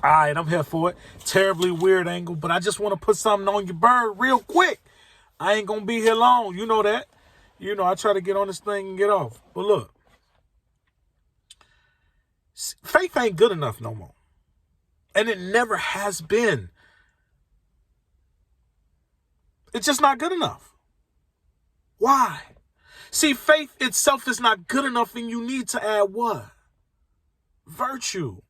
All right, I'm here for it. Terribly weird angle, but I just want to put something on your bird real quick. I ain't going to be here long. You know that. You know, I try to get on this thing and get off. But look, faith ain't good enough no more. And it never has been. It's just not good enough. Why? See, faith itself is not good enough, and you need to add what? Virtue.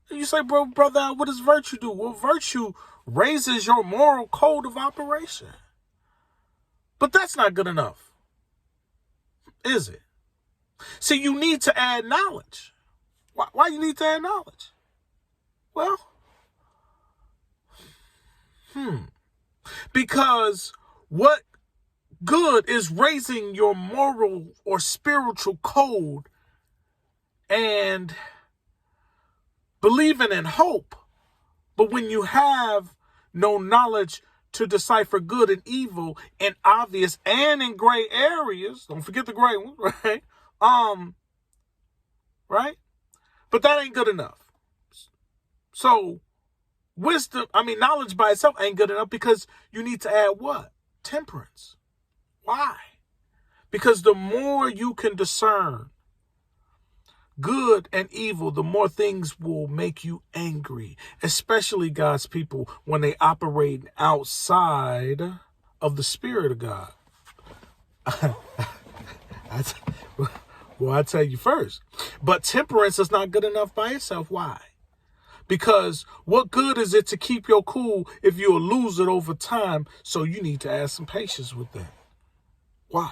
And you say, brother, what does virtue do? Well, virtue raises your moral code of operation. But that's not good enough, is it? See, you need to add knowledge. Why you need to add knowledge? Well, because what good is raising your moral or spiritual code and believing in hope, but when you have no knowledge to decipher good and evil in obvious and in gray areas, don't forget the gray ones, right? Right? But that ain't good enough. So knowledge by itself ain't good enough, because you need to add what? Temperance. Why? Because the more you can discern good and evil, the more things will make you angry, especially God's people when they operate outside of the Spirit of God. I tell you first, but temperance is not good enough by itself. Why? Because what good is it to keep your cool if you'll lose it over time? So you need to add some patience with that. Why?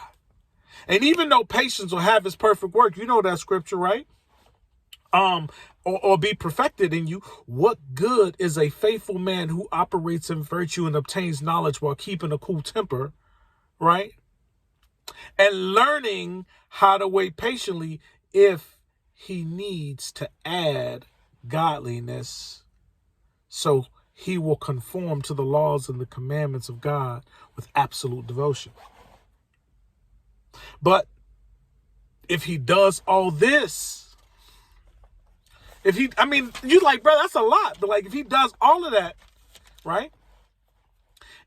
And even though patience will have its perfect work, you know that scripture, right? Or be perfected in you. What good is a faithful man who operates in virtue and obtains knowledge while keeping a cool temper, right? And learning how to wait patiently if he needs to add godliness, so he will conform to the laws and the commandments of God with absolute devotion. But if he does all this, you like, brother, that's a lot. But like, if he does all of that, right?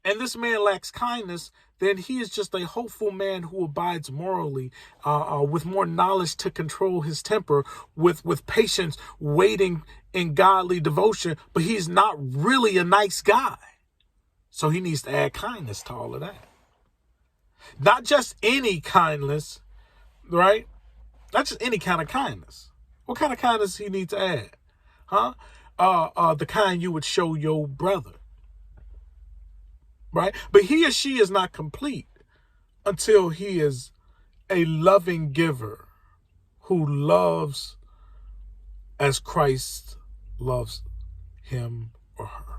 And this man lacks kindness, then he is just a hopeful man who abides morally, with more knowledge to control his temper, with patience, waiting in godly devotion, but he's not really a nice guy. So he needs to add kindness to all of that. Not just any kindness, right? Not just any kind of kindness. What kind of kindness he need to add? The kind you would show your brother. Right? But he or she is not complete until he is a loving giver who loves as Christ loves him or her.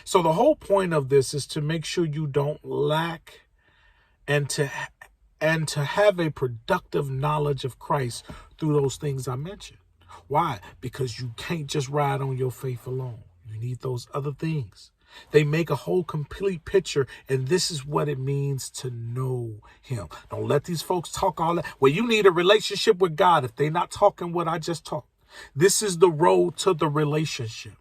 So the whole point of this is to make sure you don't lack and to have a productive knowledge of Christ through those things I mentioned. Why? Because you can't just ride on your faith alone. You need those other things. They make a whole complete picture, and this is what it means to know him. Don't let these folks talk all that. Well, you need a relationship with God if they're not talking what I just talked. This is the road to the relationship.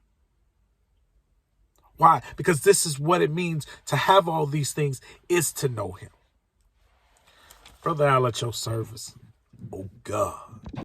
Why? Because this is what it means to have all these things, is to know him. Brother, I'll at your service. Oh, God.